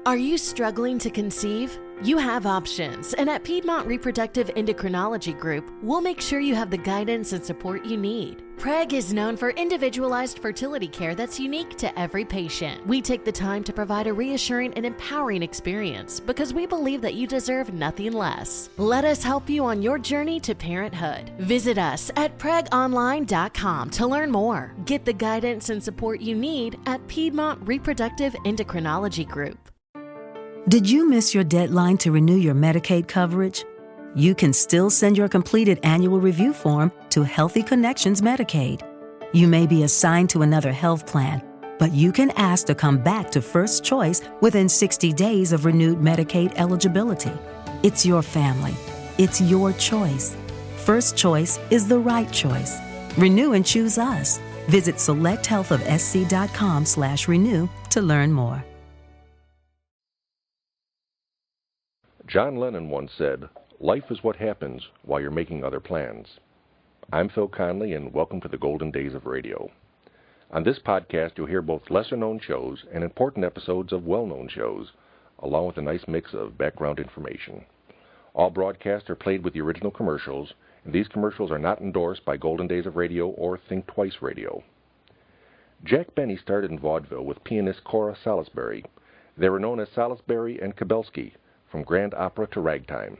Are you struggling to conceive? You have options, and at Piedmont Reproductive Endocrinology Group, we'll make sure you have the guidance and support you need. PREG is known for individualized fertility care that's unique to every patient. We take the time to provide a reassuring and empowering experience because we believe that you deserve nothing less. Let us help you on your journey to parenthood. Visit us at pregonline.com to learn more. Get the guidance and support you need at Piedmont Reproductive Endocrinology Group. Did you miss your deadline to renew your Medicaid coverage? You can still send your completed annual review form to Healthy Connections Medicaid. You may be assigned to another health plan, but you can ask to come back to First Choice within 60 days of renewed Medicaid eligibility. It's your family. It's your choice. First Choice is the right choice. Renew and choose us. Visit selecthealthofsc.com/renew to learn more. John Lennon once said, "Life is what happens while you're making other plans." I'm Phil Conley, and welcome to the Golden Days of Radio. On this podcast, you'll hear both lesser-known shows and important episodes of well-known shows, along with a nice mix of background information. All broadcasts are played with the original commercials, and these commercials are not endorsed by Golden Days of Radio or Think Twice Radio. Jack Benny started in vaudeville with pianist Cora Salisbury. They were known as Salisbury and Kubelski, from grand opera to ragtime.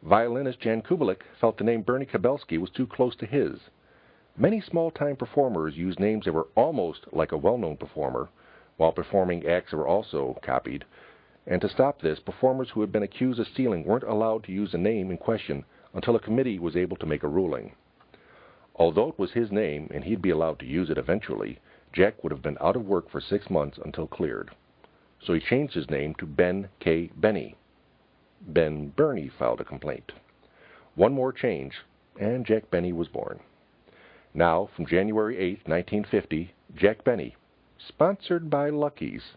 Violinist Jan Kubelik felt the name Bernie Kubelski was too close to his. Many small-time performers used names that were almost like a well-known performer, while performing acts that were also copied. And to stop this, performers who had been accused of stealing weren't allowed to use the name in question until a committee was able to make a ruling. Although it was his name and he'd be allowed to use it eventually, Jack would have been out of work for 6 months until cleared. So he changed his name to Ben K. Benny. Ben Burney filed a complaint. One more change, and Jack Benny was born. Now, from January 8, 1950, Jack Benny, sponsored by Lucky's.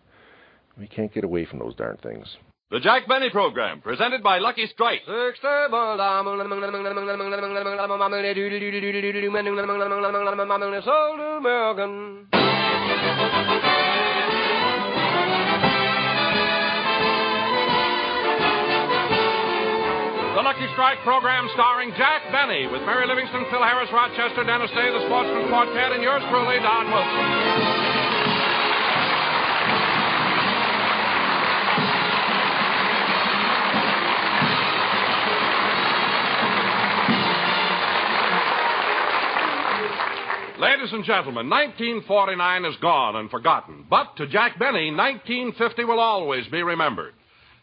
We can't get away from those darn things. The Jack Benny Program, presented by Lucky Strike. The Lucky Strike program starring Jack Benny with Mary Livingston, Phil Harris, Rochester, Dennis Day, the Sportsman Quartet, and yours truly, Don Wilson. Ladies and gentlemen, 1949 is gone and forgotten. But to Jack Benny, 1950 will always be remembered.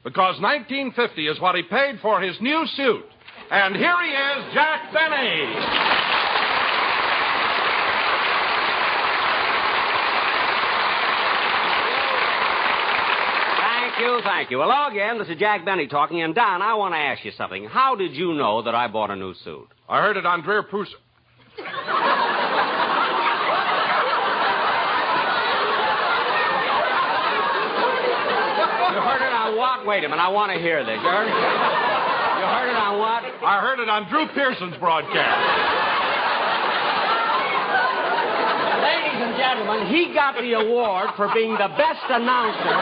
Because 1950 is what he paid for his new suit. And here he is, Jack Benny. Thank you. Hello again, this is Jack Benny talking. And Don, I want to ask you something. How did you know that I bought a new suit? I heard it on Dreer Prusa. What? Wait a minute, I want to hear this. You heard it on what? I heard it on Drew Pearson's broadcast. Ladies and gentlemen, he got the award for being the best announcer.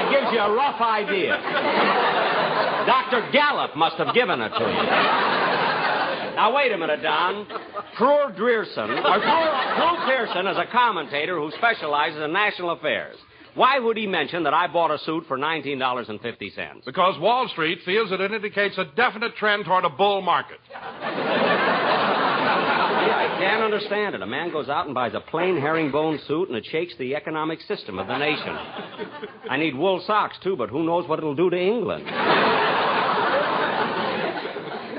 That gives you a rough idea. Dr. Gallup must have given it to you. Now, wait a minute, Don. Drew Pearson is a commentator who specializes in national affairs. Why would he mention that I bought a suit for $19.50? Because Wall Street feels that it indicates a definite trend toward a bull market. I can't understand it. A man goes out and buys a plain herringbone suit, and it shakes the economic system of the nation. I need wool socks, too, but who knows what it'll do to England.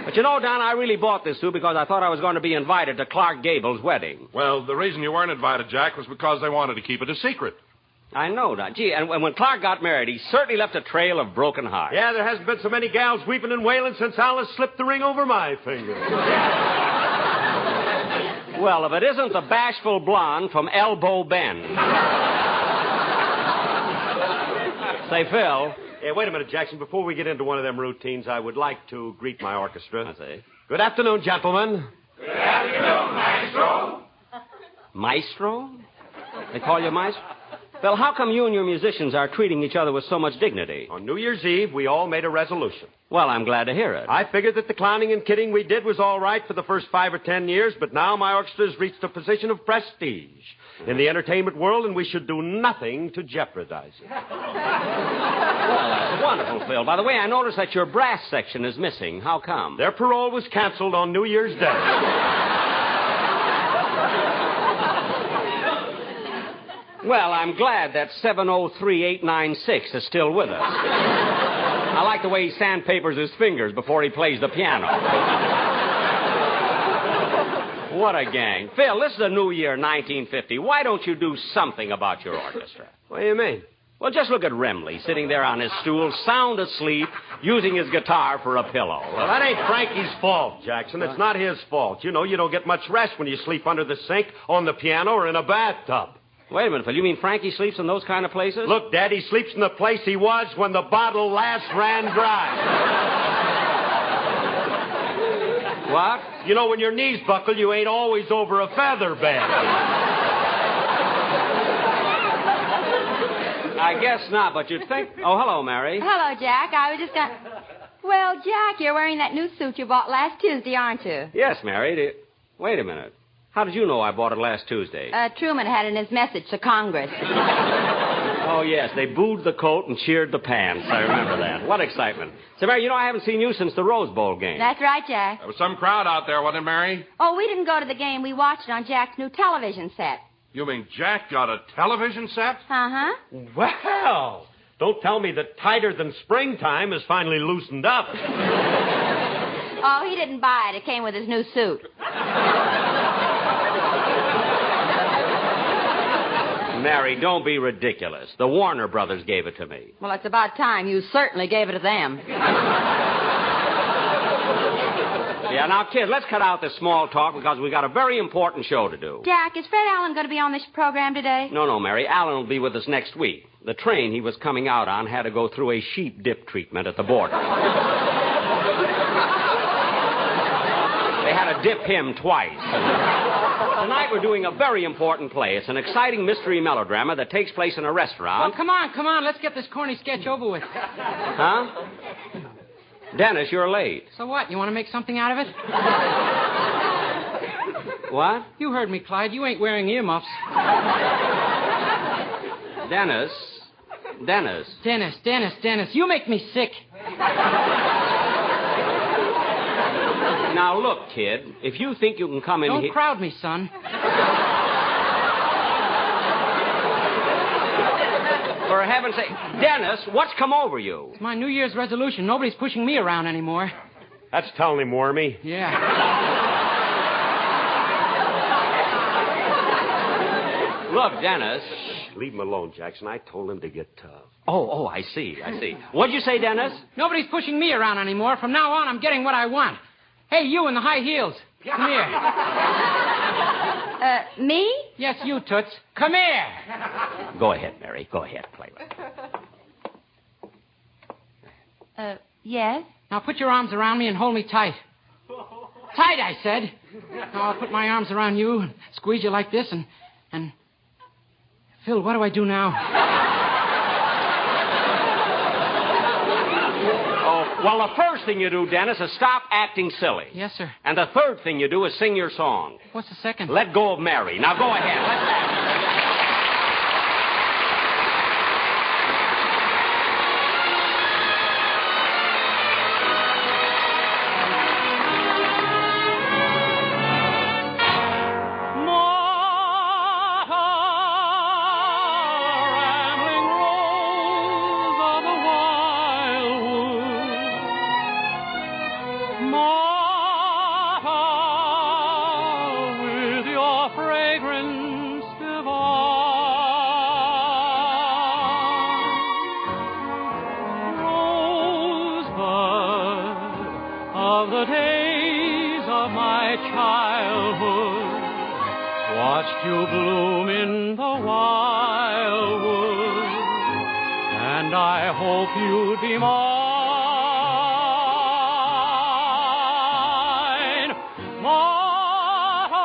But you know, Don, I really bought this suit because I thought I was going to be invited to Clark Gable's wedding. Well, the reason you weren't invited, Jack, was because they wanted to keep it a secret. I know, Don. Gee, and when Clark got married, he certainly left a trail of broken hearts. Yeah, there hasn't been so many gals weeping and wailing since Alice slipped the ring over my finger. Well, if it isn't the bashful blonde from Elbow Bend. Say, Phil. Hey, wait a minute, Jackson. Before we get into one of them routines, I would like to greet my orchestra. I see. Good afternoon, gentlemen. Good afternoon. Maestro. Maestro? They call you Maestro? Phil, how come you and your musicians are treating each other with so much dignity? On New Year's Eve, we all made a resolution. Well, I'm glad to hear it. I figured that the clowning and kidding we did was all right for the first 5 or 10 years, but now my orchestra's reached a position of prestige in the entertainment world, and we should do nothing to jeopardize it. Well, that's wonderful, Phil. By the way, I noticed that your brass section is missing. How come? Their parole was canceled on New Year's Day. Well, I'm glad that 703896 is still with us. I like the way he sandpapers his fingers before he plays the piano. What a gang. Phil, this is the new year, 1950. Why don't you do something about your orchestra? What do you mean? Well, just look at Remley sitting there on his stool, sound asleep, using his guitar for a pillow. Well, that ain't Frankie's fault, Jackson. It's not his fault. You know, you don't get much rest when you sleep under the sink, on the piano, or in a bathtub. Wait a minute, Phil. You mean Frankie sleeps in those kind of places? Look, Dad, he sleeps in the place he was when the bottle last ran dry. What? You know, when your knees buckle, you ain't always over a feather bed. I guess not, but you'd think... Oh, hello, Mary. Hello, Jack. I was just going... Well, Jack, you're wearing that new suit you bought last Tuesday, aren't you? Yes, Mary. Wait a minute. How did you know I bought it last Tuesday? Truman had it in his message to Congress. Oh, yes. They booed the coat and cheered the pants. I remember that. What excitement. So, Mary, you know I haven't seen you since the Rose Bowl game. That's right, Jack. There was some crowd out there, wasn't it, Mary? Oh, we didn't go to the game. We watched it on Jack's new television set. You mean Jack got a television set? Uh-huh. Well, don't tell me that Tighter Than Springtime is finally loosened up. Oh, he didn't buy it. It came with his new suit. Mary, don't be ridiculous. The Warner Brothers gave it to me. Well, it's about time. You certainly gave it to them. Yeah, now, kids, let's cut out this small talk because we got a very important show to do. Jack, is Fred Allen going to be on this program today? No, Mary. Alan will be with us next week. The train he was coming out on had to go through a sheep dip treatment at the border. They had to dip him twice. Tonight we're doing a very important play. It's an exciting mystery melodrama that takes place in a restaurant. Oh, come on. Let's get this corny sketch over with. Huh? Dennis, you're late. So what? You want to make something out of it? What? You heard me, Clyde. You ain't wearing earmuffs. Dennis. Dennis, you make me sick. Now, look, kid, if you think you can come in here... Don't crowd me, son. For heaven's sake... Dennis, what's come over you? It's my New Year's resolution. Nobody's pushing me around anymore. That's telling him, Wormy. Yeah. Look, Dennis... Shh, leave him alone, Jackson. I told him to get tough. Oh, I see. What'd you say, Dennis? Nobody's pushing me around anymore. From now on, I'm getting what I want. Hey, you in the high heels. Come here. Me? Yes, you, Toots. Come here. Go ahead, Mary. Go ahead. Play with it. Yes? Now put your arms around me and hold me tight. Tight, I said. Now I'll put my arms around you and squeeze you like this and... Phil, what do I do now? Well, the first thing you do, Dennis, is stop acting silly. Yes, sir. And the third thing you do is sing your song. What's the second? Let Go of Mary. Now, go ahead. Let's have it. Watched you bloom in the wildwood, and I hope you'd be mine. Martha,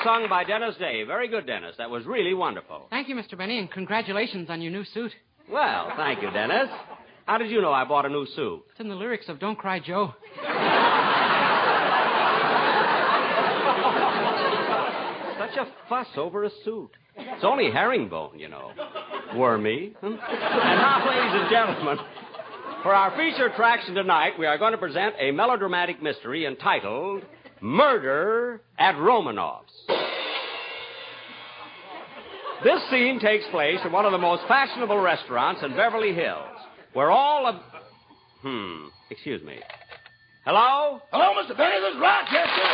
sung by Dennis Day. Very good, Dennis. That was really wonderful. Thank you, Mr. Benny, and congratulations on your new suit. Well, thank you, Dennis. How did you know I bought a new suit? It's in the lyrics of Don't Cry, Joe. Such a fuss over a suit. It's only herringbone, you know. Wormy. And now, ladies and gentlemen, for our feature attraction tonight, we are going to present a melodramatic mystery entitled Murder at Romanoff's. This scene takes place in one of the most fashionable restaurants in Beverly Hills, where all of... excuse me. Hello? Hello, Mr. Benny. This is Rochester.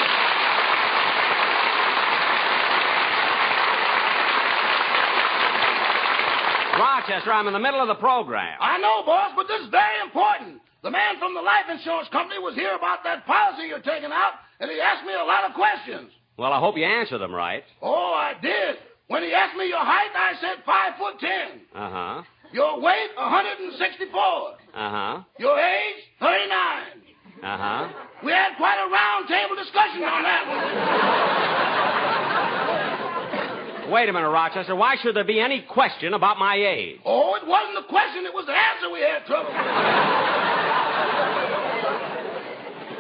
Rochester, I'm in the middle of the program. I know, boss, but this is very important. The man from the life insurance company was here about that policy you're taking out, and he asked me a lot of questions. Well, I hope you answer them right. Oh, I did. When he asked me your height, I said 5'10". Uh-huh. Your weight, 164. Uh-huh. Your age, 39. Uh-huh. We had quite a round table discussion on that one. Wait a minute, Rochester. Why should there be any question about my age? Oh, it wasn't the question. It was the answer we had trouble.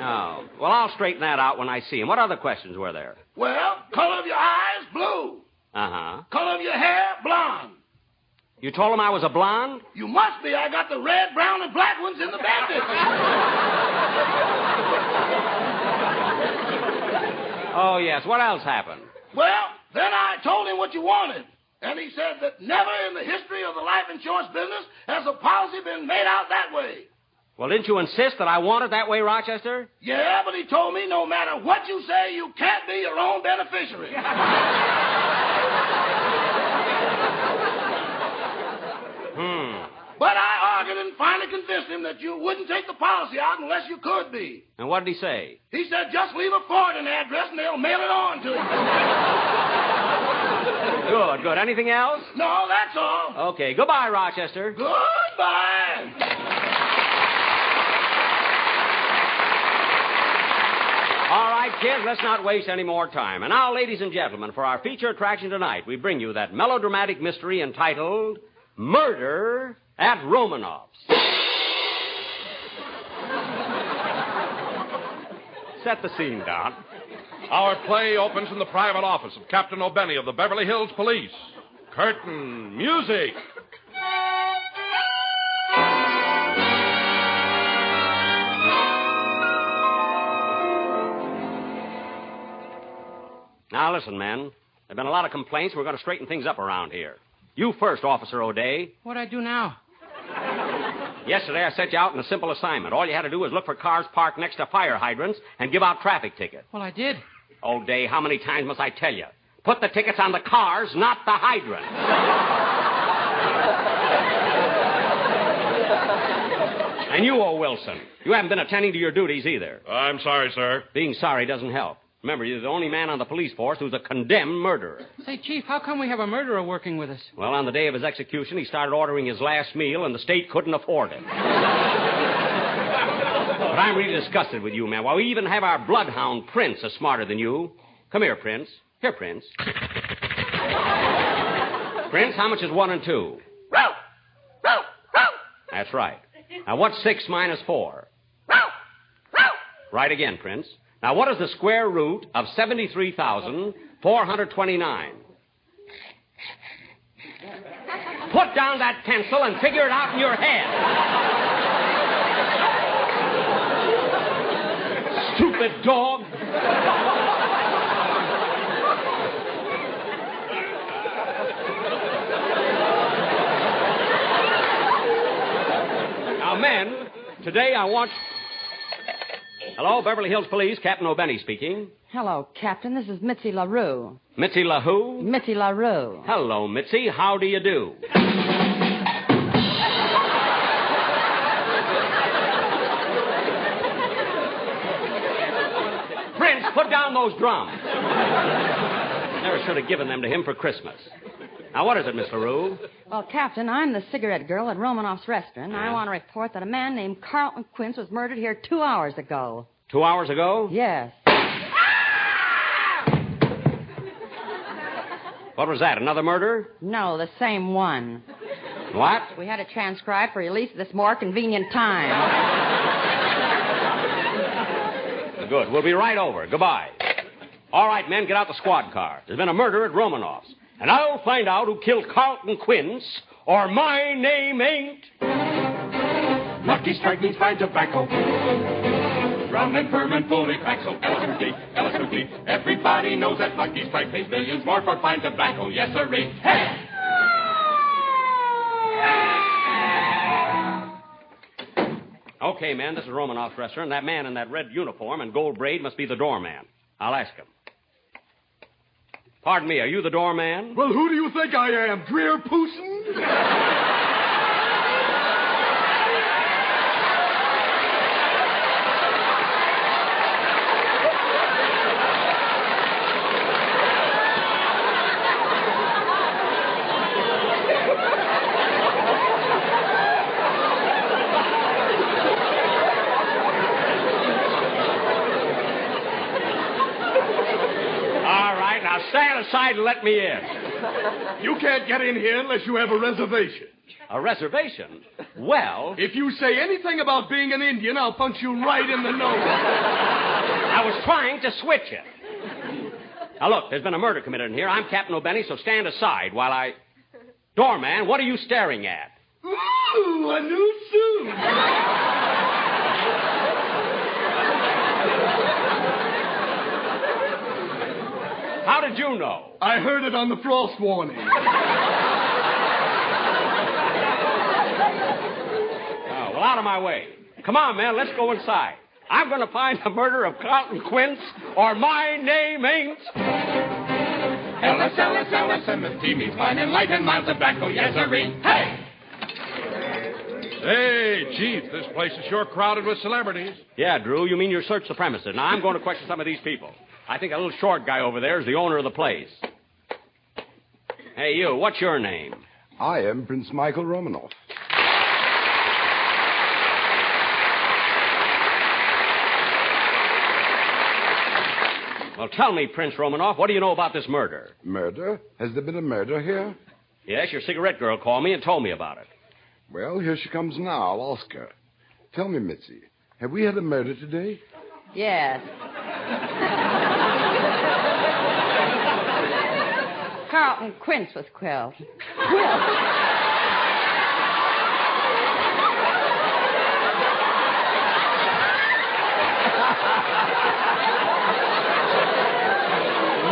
Oh. Well, I'll straighten that out when I see him. What other questions were there? Well, color of your eyes, blue. Uh-huh. Color of your hair, blonde. You told him I was a blonde? You must be. I got the red, brown, and black ones in the bandit. Oh, yes. What else happened? Well, then I told him what you wanted. And he said that never in the history of the life insurance business has a policy been made out that way. Well, didn't you insist that I want it that way, Rochester? Yeah, but he told me no matter what you say, you can't be your own beneficiary. But I argued and finally convinced him that you wouldn't take the policy out unless you could be. And what did he say? He said just leave a forwarding address and they'll mail it on to you. Good, good. Anything else? No, that's all. Okay. Goodbye, Rochester. Goodbye. All right, kids, let's not waste any more time. And now, ladies and gentlemen, for our feature attraction tonight, we bring you that melodramatic mystery entitled Murder at Romanoff's. Set the scene, Don. Our play opens in the private office of Captain O'Benny of the Beverly Hills Police. Curtain music. Now, listen, men. There have been a lot of complaints. We're going to straighten things up around here. You first, Officer O'Day. What'd I do now? Yesterday, I set you out on a simple assignment. All you had to do was look for cars parked next to fire hydrants and give out traffic tickets. Well, I did. O'Day, how many times must I tell you? Put the tickets on the cars, not the hydrants. And you, O. Wilson, you haven't been attending to your duties either. I'm sorry, sir. Being sorry doesn't help. Remember, you're the only man on the police force who's a condemned murderer. Say, Chief, how come we have a murderer working with us? Well, on the day of his execution, he started ordering his last meal, and the state couldn't afford it. But I'm really disgusted with you, man. Why, we even have our bloodhound, Prince, is smarter than you. Come here, Prince. Here, Prince. Prince, how much is 1 and 2? That's right. Now, what's 6 minus 4? Right again, Prince. Now, what is the square root of 73,429? Put down that pencil and figure it out in your head. Stupid dog. Now, men, today I want... Hello, Beverly Hills Police, Captain O'Benny speaking. Hello, Captain. This is Mitzi LaRue. Mitzi LaWho? Mitzi LaRue. Hello, Mitzi. How do you do? Prince, put down those drums. Never should have given them to him for Christmas. Now, what is it, Miss LaRue? Well, Captain, I'm the cigarette girl at Romanoff's restaurant. I want to report that a man named Carlton Quince was murdered here 2 hours ago. 2 hours ago? Yes. What was that, another murder? No, the same one. What? We had it transcribed for release at this more convenient time. Good. We'll be right over. Goodbye. All right, men, get out the squad car. There's been a murder at Romanoff's. And I'll find out who killed Carlton Quince, or my name ain't... Lucky Strike means fine tobacco. Rum and ferment fully packed, so elegantly, elegantly. Everybody knows that Lucky Strike pays millions more for fine tobacco. Yes, sirree. Hey! Okay, man, this is Romanoff's restaurant. That man in that red uniform and gold braid must be the doorman. I'll ask him. Pardon me, are you the doorman? Well, who do you think I am, Dreer Pooson? Stand aside and let me in. You can't get in here unless you have a reservation. A reservation? Well... If you say anything about being an Indian, I'll punch you right in the nose. I was trying to switch it. Now, look, there's been a murder committed in here. I'm Captain O'Benny, so stand aside while I... Doorman, what are you staring at? Ooh, a new suit. How did you know? I heard it on the frost warning. Oh, well, out of my way. Come on, man, let's go inside. I'm going to find the murder of Carlton Quince, or my name ain't... LSMFT means fine and light and mild tobacco, yes, sirree. Hey! Hey, Chief, this place is sure crowded with celebrities. Yeah, Drew, you mean you searched the premises. Now, I'm going to question some of these people. I think a little short guy over there is the owner of the place. Hey, you, what's your name? I am Prince Michael Romanoff. Well, tell me, Prince Romanoff, what do you know about this murder? Murder? Has there been a murder here? Yes, your cigarette girl called me and told me about it. Well, here she comes now. I'll ask her. Tell me, Mitzi, have we had a murder today? Yes. Carlton Quince was killed.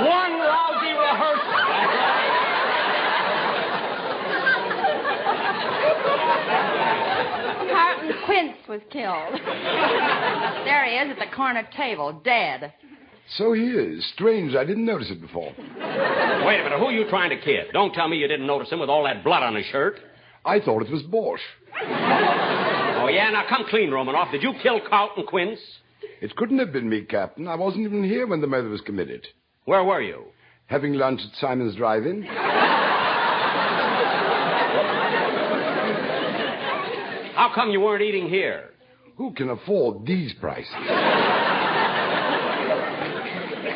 One lousy rehearsal. Carlton Quince was killed. There he is at the corner table, dead. So he is. Strange, I didn't notice it before. Wait a minute, who are you trying to kid? Don't tell me you didn't notice him with all that blood on his shirt. I thought it was Bosch. Oh, yeah? Now, come clean, Romanoff. Did you kill Carlton Quince? It couldn't have been me, Captain. I wasn't even here when the murder was committed. Where were you? Having lunch at Simon's Drive-In. How come you weren't eating here? Who can afford these prices?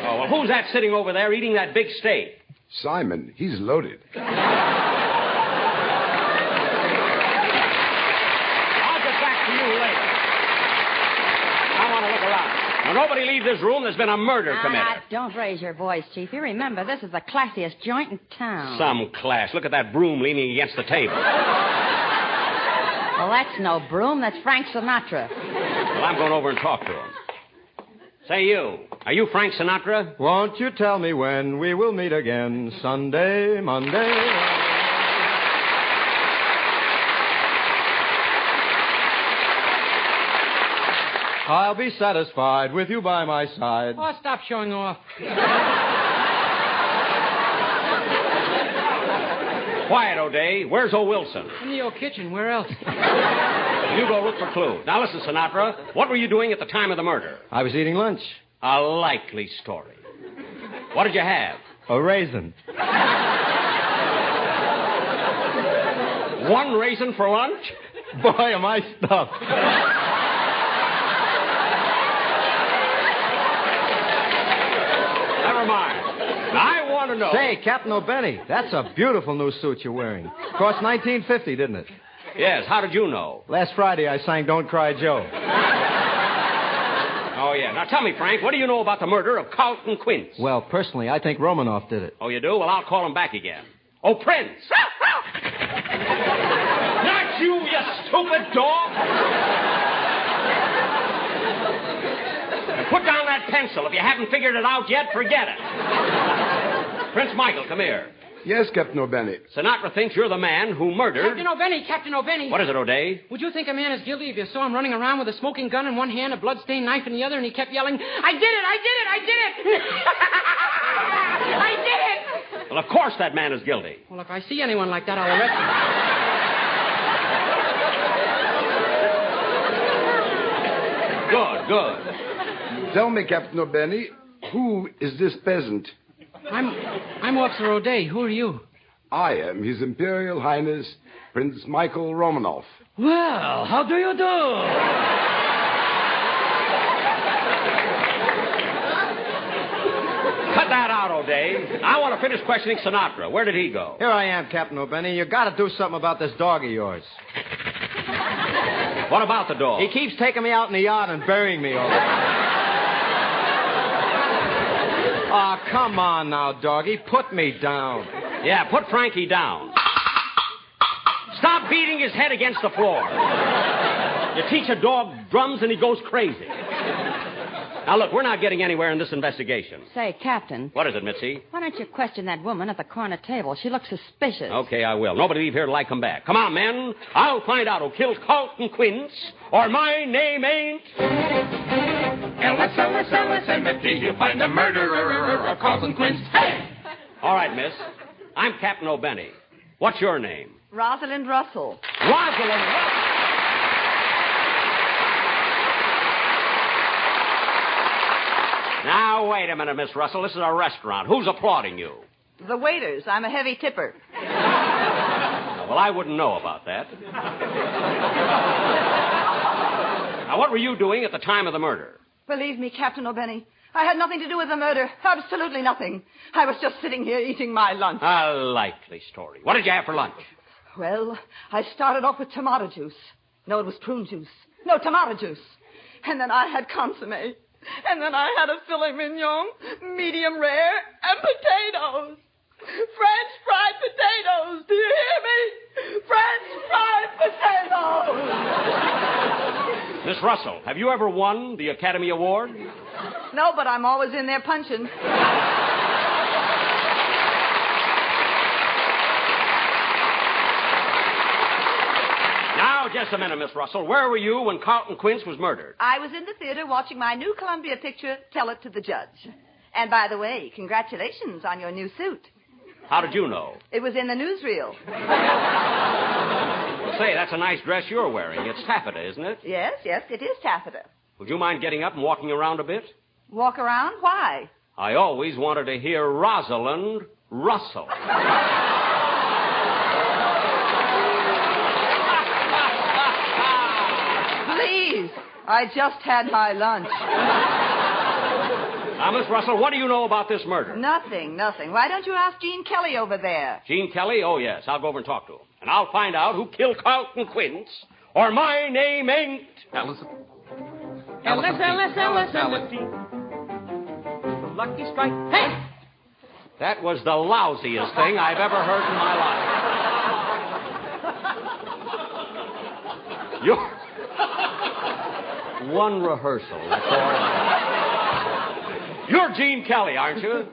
Oh, well, who's that sitting over there eating that big steak? Simon. He's loaded. I'll get back to you later. I want to look around. Now, nobody leave this room. There's been a murder committed. Don't raise your voice, Chief. You remember, this is the classiest joint in town. Some class. Look at that broom leaning against the table. Well, that's no broom. That's Frank Sinatra. Well, I'm going over and talk to him. Say, you. Are you Frank Sinatra? Won't you tell me when we will meet again? Sunday, Monday. I'll be satisfied with you by my side. Oh, stop showing off. Quiet, O'Day. Where's O. Wilson? In the old kitchen. Where else? You go look for clues. Now, listen, Sinatra. What were you doing at the time of the murder? I was eating lunch. A likely story. What did you have? A raisin. One raisin for lunch? Boy, am I stuffed. Never mind. I want to know. Say, Captain O'Benny, that's a beautiful new suit you're wearing. Cost $19.50, didn't it? Yes, how did you know? Last Friday I sang Don't Cry Joe. Oh, yeah. Now, tell me, Frank, what do you know about the murder of Carlton Quince? Well, personally, I think Romanoff did it. Oh, you do? Well, I'll call him back again. Oh, Prince! Not you, you stupid dog! Now, put down that pencil. If you haven't figured it out yet, forget it. Prince Michael, come here. Yes, Captain O'Benny. Sinatra thinks you're the man who murdered... Captain O'Benny. What is it, O'Day? Would you think a man is guilty if you saw him running around with a smoking gun in one hand, a blood-stained knife in the other, and he kept yelling, I did it, I did it, I did it! I did it! Well, of course that man is guilty. Well, if I see anyone like that, I'll arrest him. Good. Tell me, Captain O'Benny, who is this peasant? I'm Officer O'Day. Who are you? I am His Imperial Highness Prince Michael Romanoff. Well, how do you do? Cut that out, O'Day. I want to finish questioning Sinatra. Where did he go? Here I am, Captain O'Benny. You got to do something about this dog of yours. What about the dog? He keeps taking me out in the yard and burying me all the time. Oh, come on now, doggy. Put me down. Yeah, put Frankie down. Stop beating his head against the floor. You teach a dog drums and he goes crazy. Now, look, we're not getting anywhere in this investigation. Say, Captain. What is it, Mitzi? Why don't you question that woman at the corner table? She looks suspicious. Okay, I will. Nobody leave here till I come back. Come on, men. I'll find out who killed Carlton Quince, or my name ain't... LSLSLSMFD, you'll find the murderer of Carlton Quince. Hey! All right, miss. I'm Captain O'Benny. What's your name? Rosalind Russell. Rosalind Russell! Now, wait a minute, Miss Russell. This is a restaurant. Who's applauding you? The waiters. I'm a heavy tipper. Well, I wouldn't know about that. Now, what were you doing at the time of the murder? Believe me, Captain O'Benny, I had nothing to do with the murder. Absolutely nothing. I was just sitting here eating my lunch. A likely story. What did you have for lunch? Well, I started off with tomato juice. No, it was prune juice. No, tomato juice. And then I had consomme. And then I had a filet mignon, medium rare, and potatoes. French fried potatoes. Do you hear me? French fried potatoes. Miss Russell, have you ever won the Academy Award? No, but I'm always in there punching. Now, just a minute, Miss Russell. Where were you when Carlton Quince was murdered? I was in the theater watching my new Columbia picture, Tell It to the Judge. And by the way, congratulations on your new suit. How did you know? It was in the newsreel. Well, say, that's a nice dress you're wearing. It's taffeta, isn't it? Yes, it is taffeta. Would you mind getting up and walking around a bit? Walk around? Why? I always wanted to hear Rosalind Russell. Please, I just had my lunch. Now, Miss Russell, what do you know about this murder? Nothing. Why don't you ask Gene Kelly over there? Gene Kelly? Oh, yes. I'll go over and talk to him. And I'll find out who killed Carlton Quince, or my name ain't... Ellison. Lucky strike. Hey! That was the lousiest thing I've ever heard in my life. You're... One rehearsal, that's all. You're Gene Kelly, aren't you?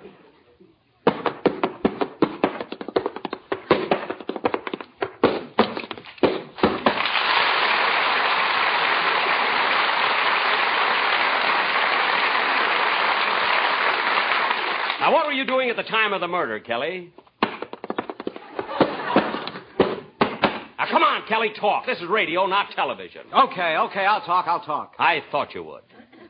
Now, what were you doing at the time of the murder, Kelly? Now, come on, Kelly, talk. This is radio, not television. Okay, I'll talk. I thought you would.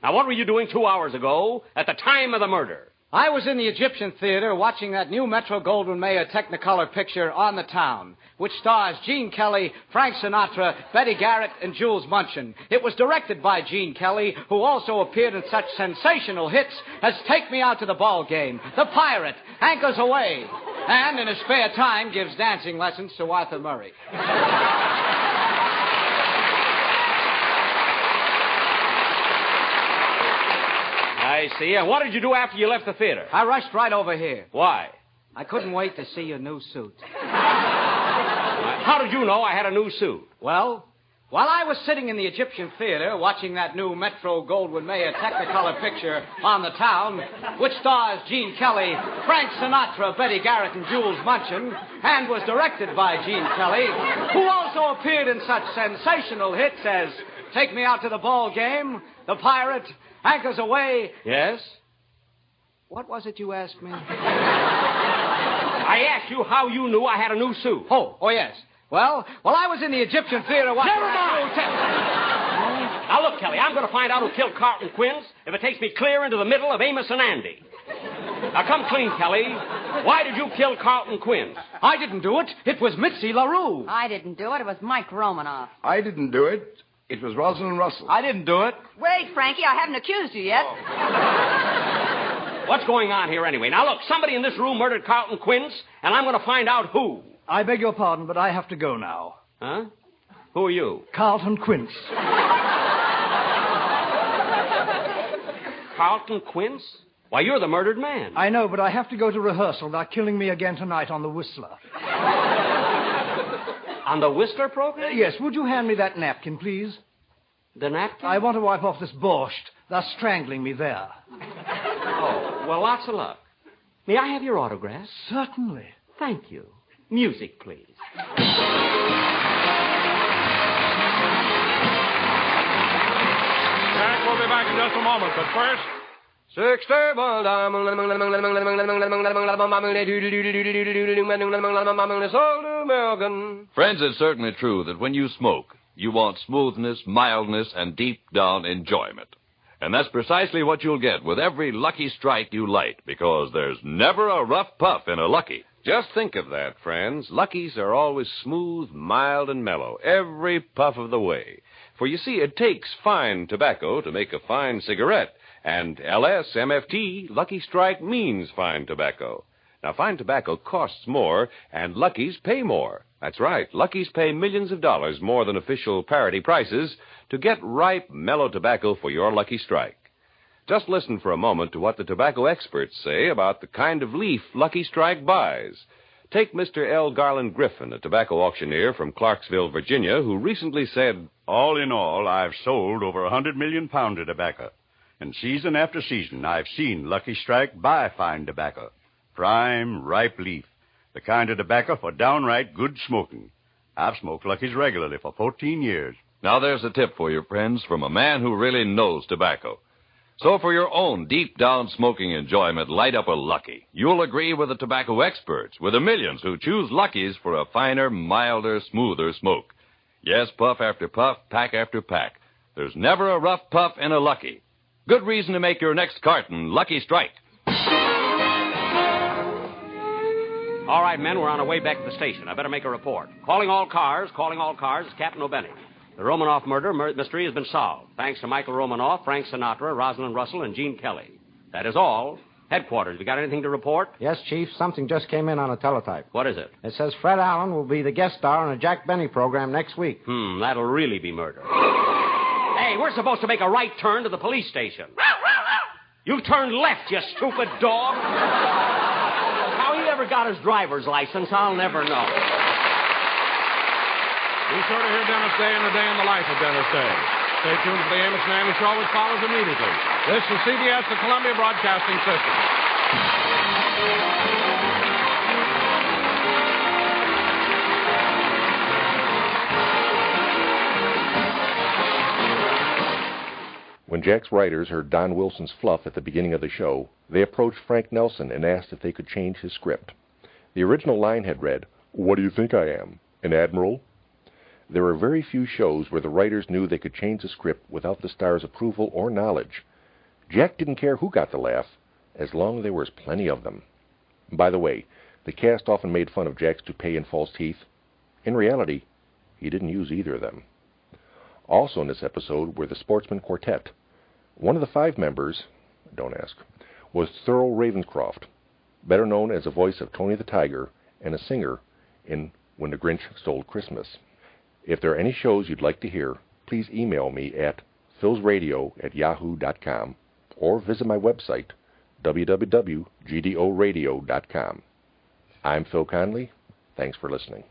Now, what were you doing 2 hours ago at the time of the murder? I was in the Egyptian Theater watching that new Metro-Goldwyn-Mayer Technicolor picture, On the Town, which stars Gene Kelly, Frank Sinatra, Betty Garrett, and Jules Munchin. It was directed by Gene Kelly, who also appeared in such sensational hits as Take Me Out to the Ball Game, The Pirate, Anchors Away, and in his spare time gives dancing lessons to Arthur Murray. I see. And what did you do after you left the theater? I rushed right over here. Why? I couldn't wait to see your new suit. How did you know I had a new suit? Well, while I was sitting in the Egyptian Theater watching that new Metro-Goldwyn-Mayer Technicolor picture, On the Town, which stars Gene Kelly, Frank Sinatra, Betty Garrett, and Jules Munchin, and was directed by Gene Kelly, who also appeared in such sensational hits as Take Me Out to the Ball Game, The Pirate, Anchors Away. Yes? What was it you asked me? I asked you how you knew I had a new suit. Oh, yes. Well, while I was in the Egyptian Theater watching... Never mind! Now, look, Kelly, I'm going to find out who killed Carlton Quinns if it takes me clear into the middle of Amos and Andy. Now, come clean, Kelly. Why did you kill Carlton Quinns? I didn't do it. It was Mitzi LaRue. I didn't do it. It was Mike Romanoff. I didn't do it. It was Rosalind Russell. I didn't do it. Wait, Frankie, I haven't accused you yet. What's going on here anyway? Now, look, somebody in this room murdered Carlton Quinns, and I'm going to find out who. I beg your pardon, but I have to go now. Huh? Who are you? Carlton Quince. Carlton Quince? Why, you're the murdered man. I know, but I have to go to rehearsal. They're killing me again tonight on the Whistler. On the Whistler program? Yes, would you hand me that napkin, please? The napkin? I want to wipe off this borscht. They're strangling me there. Oh, well, lots of luck. May I have your autograph? Certainly. Thank you. Music, please. Jack, we'll be back in just a moment, but first... Friends, it's certainly true that when you smoke, you want smoothness, mildness, and deep-down enjoyment. And that's precisely what you'll get with every Lucky Strike you light, because there's never a rough puff in a Lucky. Just think of that, friends. Luckies are always smooth, mild, and mellow, every puff of the way. For you see, it takes fine tobacco to make a fine cigarette. And LSMFT, Lucky Strike, means fine tobacco. Now, fine tobacco costs more, and Luckies pay more. That's right. Luckies pay millions of dollars more than official parity prices to get ripe, mellow tobacco for your Lucky Strike. Just listen for a moment to what the tobacco experts say about the kind of leaf Lucky Strike buys. Take Mr. L. Garland Griffin, a tobacco auctioneer from Clarksville, Virginia, who recently said, "All in all, I've sold over 100 million pounds of tobacco. And season after season, I've seen Lucky Strike buy fine tobacco. Prime, ripe leaf. The kind of tobacco for downright good smoking. I've smoked Luckies regularly for 14 years. Now there's a tip for you, friends, from a man who really knows tobacco. So for your own deep-down smoking enjoyment, light up a Lucky. You'll agree with the tobacco experts, with the millions who choose Luckies for a finer, milder, smoother smoke. Yes, puff after puff, pack after pack. There's never a rough puff in a Lucky. Good reason to make your next carton Lucky Strike. All right, men, we're on our way back to the station. I better make a report. Calling all cars, it's Captain O'Benny. The Romanoff murder mystery has been solved, thanks to Michael Romanoff, Frank Sinatra, Rosalind Russell, and Gene Kelly. That is all. Headquarters, you got anything to report? Yes, Chief. Something just came in on a teletype. What is it? It says Fred Allen will be the guest star on a Jack Benny program next week. That'll really be murder. Hey, we're supposed to make a right turn to the police station. You turned left, you stupid dog. How he ever got his driver's license, I'll never know. Be sure to hear Dennis Day and the Day in the Life of Dennis Day. Stay tuned for the Amos and Andy Show, which follows immediately. This is CBS, the Columbia Broadcasting System. When Jack's writers heard Don Wilson's fluff at the beginning of the show, they approached Frank Nelson and asked if they could change his script. The original line had read, "What do you think I am, an admiral?" There were very few shows where the writers knew they could change the script without the star's approval or knowledge. Jack didn't care who got the laugh, as long as there was plenty of them. By the way, the cast often made fun of Jack's toupee and false teeth. In reality, he didn't use either of them. Also in this episode were the Sportsman Quartet. One of the 5 members, don't ask, was Thurl Ravenscroft, better known as the voice of Tony the Tiger and a singer in When the Grinch Stole Christmas. If there are any shows you'd like to hear, please email me at philsradio@yahoo.com or visit my website, www.gdoradio.com. I'm Phil Conley. Thanks for listening.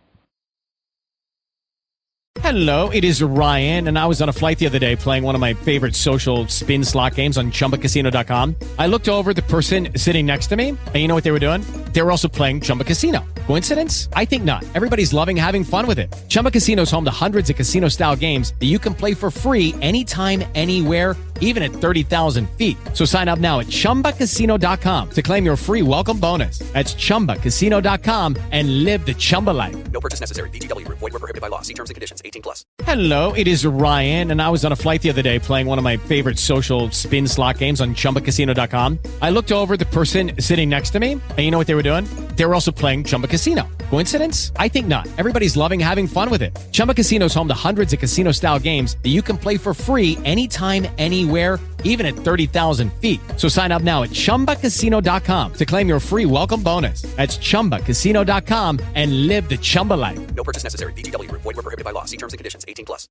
Hello, it is Ryan, and I was on a flight the other day playing one of my favorite social spin slot games on ChumbaCasino.com. I looked over at the person sitting next to me, and you know what they were doing? They were also playing Chumba Casino. Coincidence? I think not. Everybody's loving having fun with it. Chumba Casino is home to hundreds of casino-style games that you can play for free anytime, anywhere, even at 30,000 feet. So sign up now at ChumbaCasino.com to claim your free welcome bonus. That's ChumbaCasino.com and live the Chumba life. No purchase necessary. VGW. Void where prohibited by law. See terms and conditions. 18+. Hello, it is Ryan, and I was on a flight the other day playing one of my favorite social spin slot games on ChumbaCasino.com. I looked over at the person sitting next to me, and you know what they were doing? They were also playing Chumba Casino. Coincidence? I think not. Everybody's loving having fun with it. Chumba Casino is home to hundreds of casino-style games that you can play for free anytime, anywhere, even at 30,000 feet. So sign up now at ChumbaCasino.com to claim your free welcome bonus. That's ChumbaCasino.com and live the Chumba life. No purchase necessary. VGW. Void where prohibited by law. See terms and conditions. 18+.